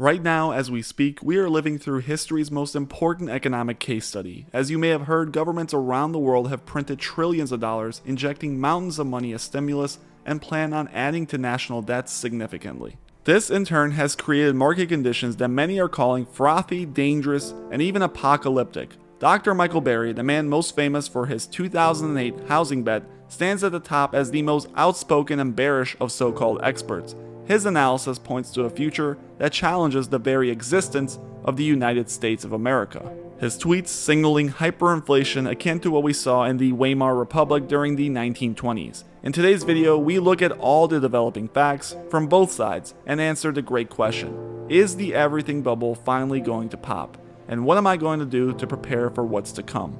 Right now, as we speak, we are living through history's most important economic case study. As you may have heard, governments around the world have printed trillions of dollars, injecting mountains of money as stimulus, and plan on adding to national debts significantly. This, in turn, has created market conditions that many are calling frothy, dangerous, and even apocalyptic. Dr. Michael Burry, the man most famous for his 2008 housing bet, stands at the top as the most outspoken and bearish of so-called experts. His analysis points to a future that challenges the very existence of the United States of America. His tweets signaling hyperinflation akin to what we saw in the Weimar Republic during the 1920s. In today's video, we look at all the developing facts from both sides and answer the great question: is the everything bubble finally going to pop? And what am I going to do to prepare for what's to come?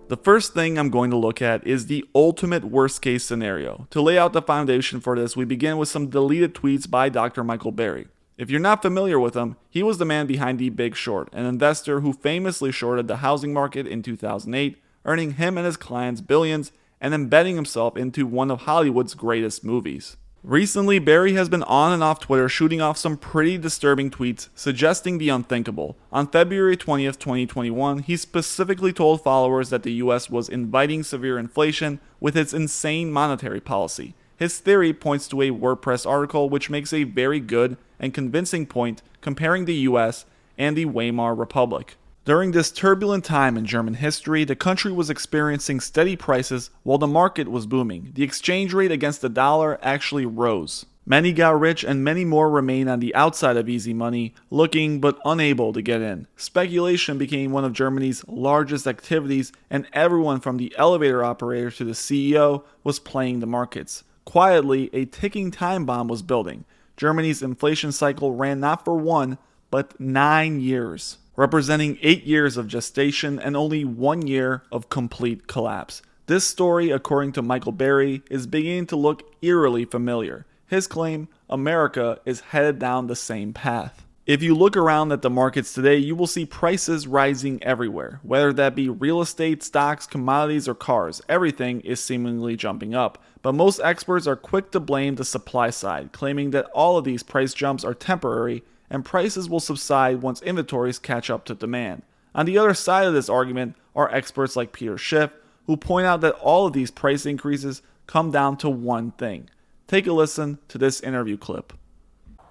The first thing I'm going to look at is the ultimate worst case scenario. To lay out the foundation for this, we begin with some deleted tweets by Dr. Michael Burry. If you're not familiar with him, he was the man behind The Big Short, an investor who famously shorted the housing market in 2008, earning him and his clients billions and embedding himself into one of Hollywood's greatest movies. Recently, Burry has been on and off Twitter shooting off some pretty disturbing tweets suggesting the unthinkable. On February 20th, 2021, he specifically told followers that the US was inviting severe inflation with its insane monetary policy. His theory points to a WordPress article which makes a very good and convincing point comparing the US and the Weimar Republic. During this turbulent time in German history, the country was experiencing steady prices while the market was booming. The exchange rate against the dollar actually rose. Many got rich and many more remain on the outside of easy money, looking but unable to get in. Speculation became one of Germany's largest activities, and everyone from the elevator operator to the CEO was playing the markets. Quietly, a ticking time bomb was building. Germany's inflation cycle ran not for 1, but 9 years, representing 8 years of gestation and only 1 year of complete collapse. This story, according to Michael Burry, is beginning to look eerily familiar. His claim, America is headed down the same path. If you look around at the markets today, you will see prices rising everywhere. Whether that be real estate, stocks, commodities, or cars, everything is seemingly jumping up. But most experts are quick to blame the supply side, claiming that all of these price jumps are temporary and prices will subside once inventories catch up to demand. On the other side of this argument are experts like Peter Schiff, who point out that all of these price increases come down to one thing. Take a listen to this interview clip.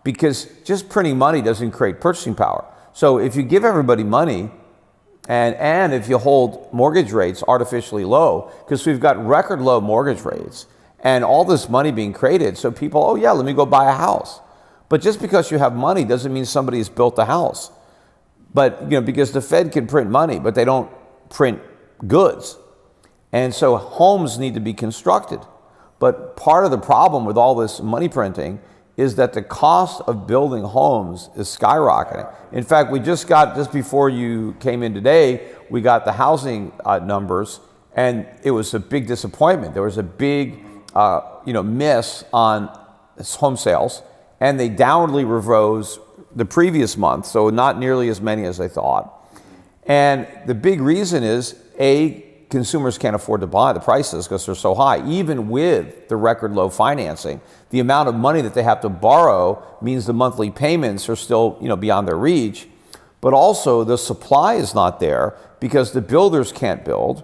Because just printing money doesn't create purchasing power. So if you give everybody money, and if you hold mortgage rates artificially low, because we've got record low mortgage rates, and all this money being created, so people, oh yeah, let me go buy a house. But just because you have money doesn't mean somebody's built a house. But, because the Fed can print money, but they don't print goods. And so homes need to be constructed. But part of the problem with all this money printing is that the cost of building homes is skyrocketing. In fact, we just before you came in today, we got the housing numbers, and it was a big disappointment. There was a big, miss on home sales, and they downwardly rose the previous month, so not nearly as many as they thought. And the big reason is, consumers can't afford to buy the prices because they're so high. Even with the record low financing, the amount of money that they have to borrow means the monthly payments are still, beyond their reach. But also the supply is not there because the builders can't build.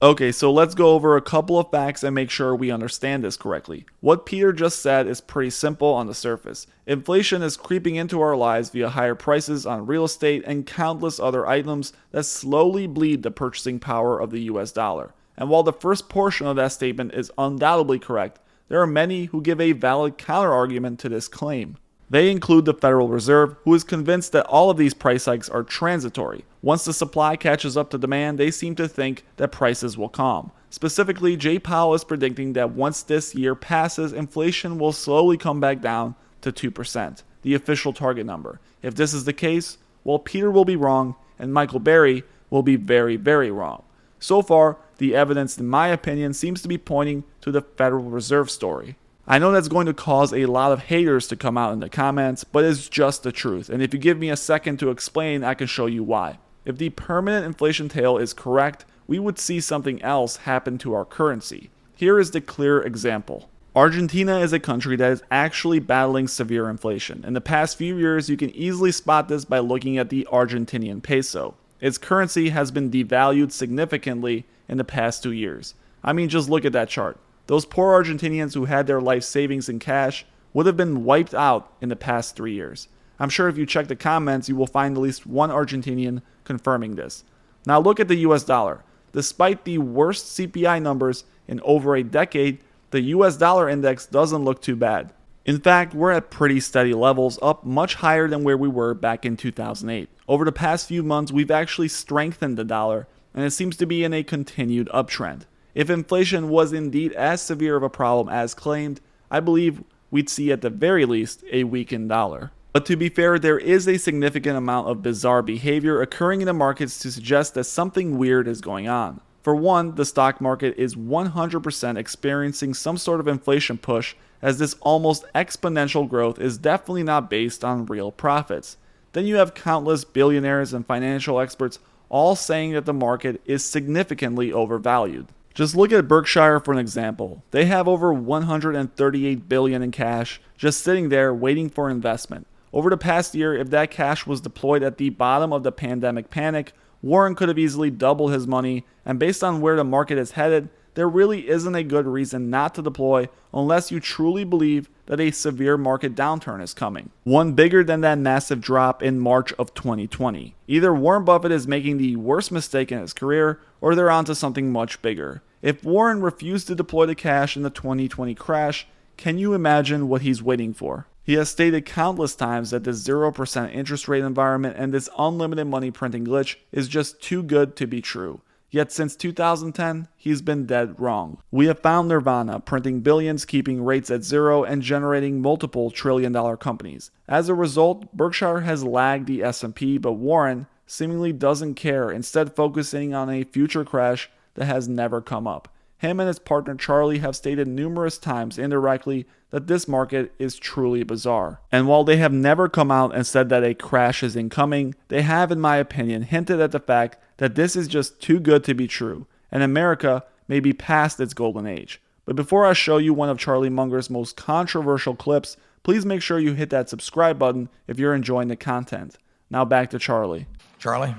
Okay, so let's go over a couple of facts and make sure we understand this correctly. What Peter just said is pretty simple on the surface. Inflation is creeping into our lives via higher prices on real estate and countless other items that slowly bleed the purchasing power of the US dollar. And while the first portion of that statement is undoubtedly correct, there are many who give a valid counterargument to this claim. They include the Federal Reserve, who is convinced that all of these price hikes are transitory. Once the supply catches up to demand, they seem to think that prices will calm. Specifically, Jay Powell is predicting that once this year passes, inflation will slowly come back down to 2%, the official target number. If this is the case, well, Peter will be wrong, and Michael Burry will be very, very wrong. So far, the evidence, in my opinion, seems to be pointing to the Federal Reserve story. I know that's going to cause a lot of haters to come out in the comments, but it's just the truth. And if you give me a second to explain, I can show you why. If the permanent inflation tale is correct, we would see something else happen to our currency. Here is the clear example. Argentina is a country that is actually battling severe inflation. In the past few years, you can easily spot this by looking at the Argentinian peso. Its currency has been devalued significantly in the past 2 years. I mean, just look at that chart. Those poor Argentinians who had their life savings in cash would have been wiped out in the past 3 years. I'm sure if you check the comments, you will find at least one Argentinian confirming this. Now look at the US dollar. Despite the worst CPI numbers in over a decade, the US dollar index doesn't look too bad. In fact, we're at pretty steady levels, up much higher than where we were back in 2008. Over the past few months, we've actually strengthened the dollar, and it seems to be in a continued uptrend. If inflation was indeed as severe of a problem as claimed, I believe we'd see at the very least a weakened dollar. But to be fair, there is a significant amount of bizarre behavior occurring in the markets to suggest that something weird is going on. For one, the stock market is 100% experiencing some sort of inflation push, as this almost exponential growth is definitely not based on real profits. Then you have countless billionaires and financial experts all saying that the market is significantly overvalued. Just look at Berkshire for an example. They have over $138 billion in cash just sitting there waiting for investment. Over the past year, if that cash was deployed at the bottom of the pandemic panic, Warren could have easily doubled his money, and based on where the market is headed, there really isn't a good reason not to deploy unless you truly believe that a severe market downturn is coming. One bigger than that massive drop in March of 2020. Either Warren Buffett is making the worst mistake in his career, or they're onto something much bigger. If Warren refused to deploy the cash in the 2020 crash, can you imagine what he's waiting for? He has stated countless times that this 0% interest rate environment and this unlimited money printing glitch is just too good to be true. Yet since 2010, he's been dead wrong. We have found nirvana, printing billions, keeping rates at zero, and generating multiple trillion-dollar companies. As a result, Berkshire has lagged the S&P, but Warren seemingly doesn't care, instead focusing on a future crash that has never come up. Him and his partner Charlie have stated numerous times indirectly that this market is truly bizarre. And while they have never come out and said that a crash is incoming, they have, in my opinion, hinted at the fact that this is just too good to be true, and America may be past its golden age. But before I show you one of Charlie Munger's most controversial clips, please make sure you hit that subscribe button if you're enjoying the content. Now back to Charlie. Charlie?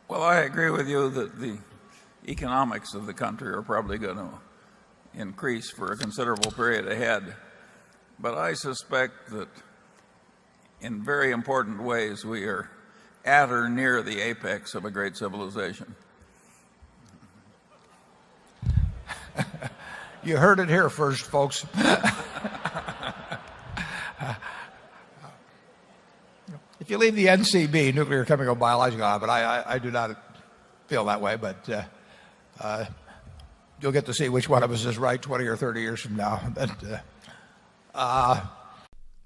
Well, I agree with you that the economics of the country are probably going to increase for a considerable period ahead. But I suspect that in very important ways we are at or near the apex of a great civilization. You heard it here first, folks. If you leave the NCB, nuclear, chemical, biological, but I do not feel that way, but you'll get to see which one of us is right 20 or 30 years from now.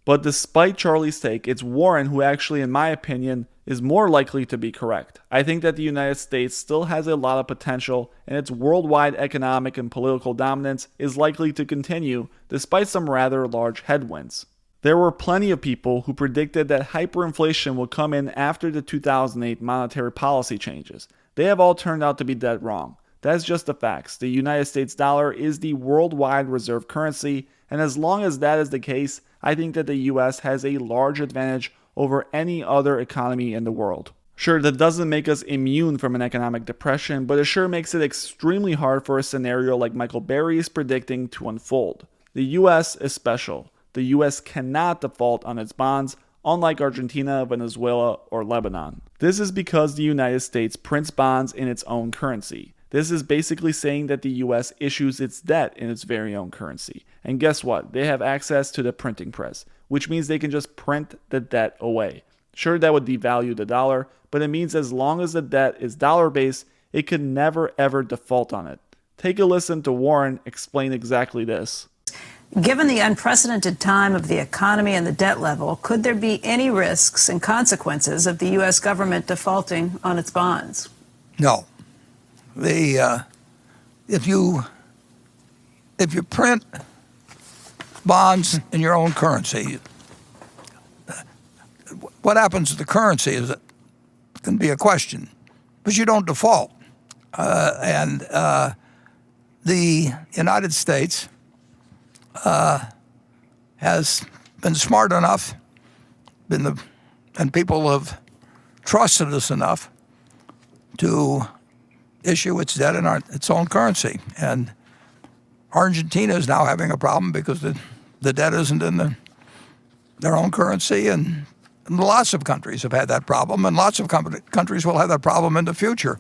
But despite Charlie's take, it's Warren who actually, in my opinion, is more likely to be correct. I think that the United States still has a lot of potential, and its worldwide economic and political dominance is likely to continue despite some rather large headwinds. There were plenty of people who predicted that hyperinflation would come in after the 2008 monetary policy changes. They have all turned out to be dead wrong. That's just the facts. The United States dollar is the worldwide reserve currency, and as long as that is the case, I think that the US has a large advantage over any other economy in the world. Sure, that doesn't make us immune from an economic depression, but it sure makes it extremely hard for a scenario like Michael Burry is predicting to unfold. The US is special. The US cannot default on its bonds, unlike Argentina, Venezuela, or Lebanon. This is because the United States prints bonds in its own currency. This is basically saying that the US issues its debt in its very own currency. And guess what? They have access to the printing press, which means they can just print the debt away. Sure, that would devalue the dollar, but it means as long as the debt is dollar-based, it could never ever default on it. Take a listen to Warren explain exactly this. Given the unprecedented time of the economy and the debt level, could there be any risks and consequences of the U.S. government defaulting on its bonds? No. If you print bonds in your own currency, what happens to the currency is it can be a question, but you don't default. And the United States has been smart enough, and people have trusted us enough to issue its debt in its own currency. And Argentina is now having a problem because the debt isn't in their own currency, and lots of countries have had that problem, and lots of countries will have that problem in the future.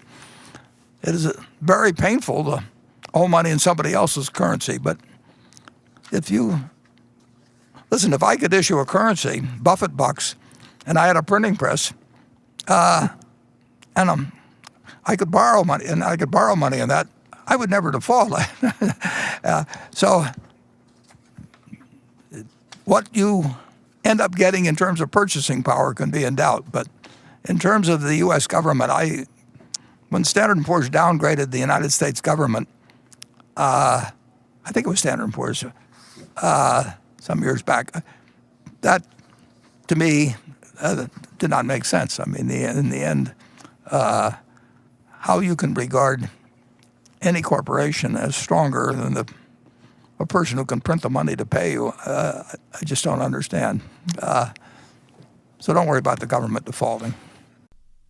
It is very painful to owe money in somebody else's currency, but if I could issue a currency, Buffett bucks, and I had a printing press, and I could borrow money, and in that, I would never default. So what you end up getting in terms of purchasing power can be in doubt. But in terms of the U.S. government, when Standard & Poor's downgraded the United States government, I think it was Standard & Poor's some years back, that to me did not make sense. I mean, in the end, how you can regard any corporation as stronger than a person who can print the money to pay you, I just don't understand. So don't worry about the government defaulting.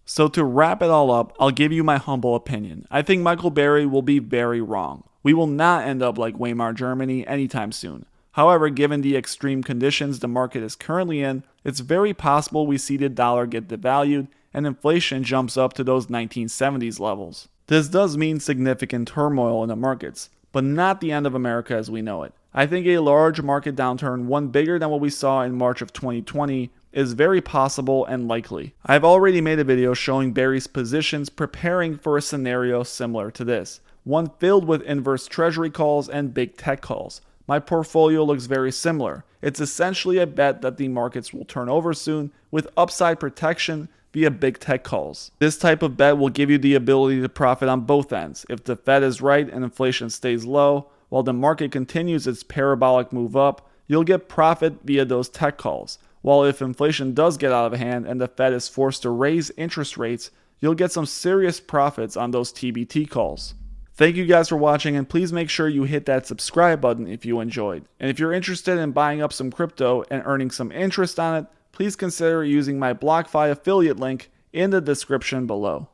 So to wrap it all up, I'll give you my humble opinion. I think Michael Burry will be very wrong. We will not end up like Weimar Germany anytime soon. However, given the extreme conditions the market is currently in, it's very possible we see the dollar get devalued and inflation jumps up to those 1970s levels. This does mean significant turmoil in the markets, but not the end of America as we know it. I think a large market downturn, one bigger than what we saw in March of 2020, is very possible and likely. I've already made a video showing Burry's positions preparing for a scenario similar to this, one filled with inverse treasury calls and big tech calls. My portfolio looks very similar. It's essentially a bet that the markets will turn over soon with upside protection via big tech calls. This type of bet will give you the ability to profit on both ends. If the Fed is right and inflation stays low, while the market continues its parabolic move up, you'll get profit via those tech calls. While if inflation does get out of hand and the Fed is forced to raise interest rates, you'll get some serious profits on those TBT calls. Thank you guys for watching, and please make sure you hit that subscribe button if you enjoyed. And if you're interested in buying up some crypto and earning some interest on it, please consider using my BlockFi affiliate link in the description below.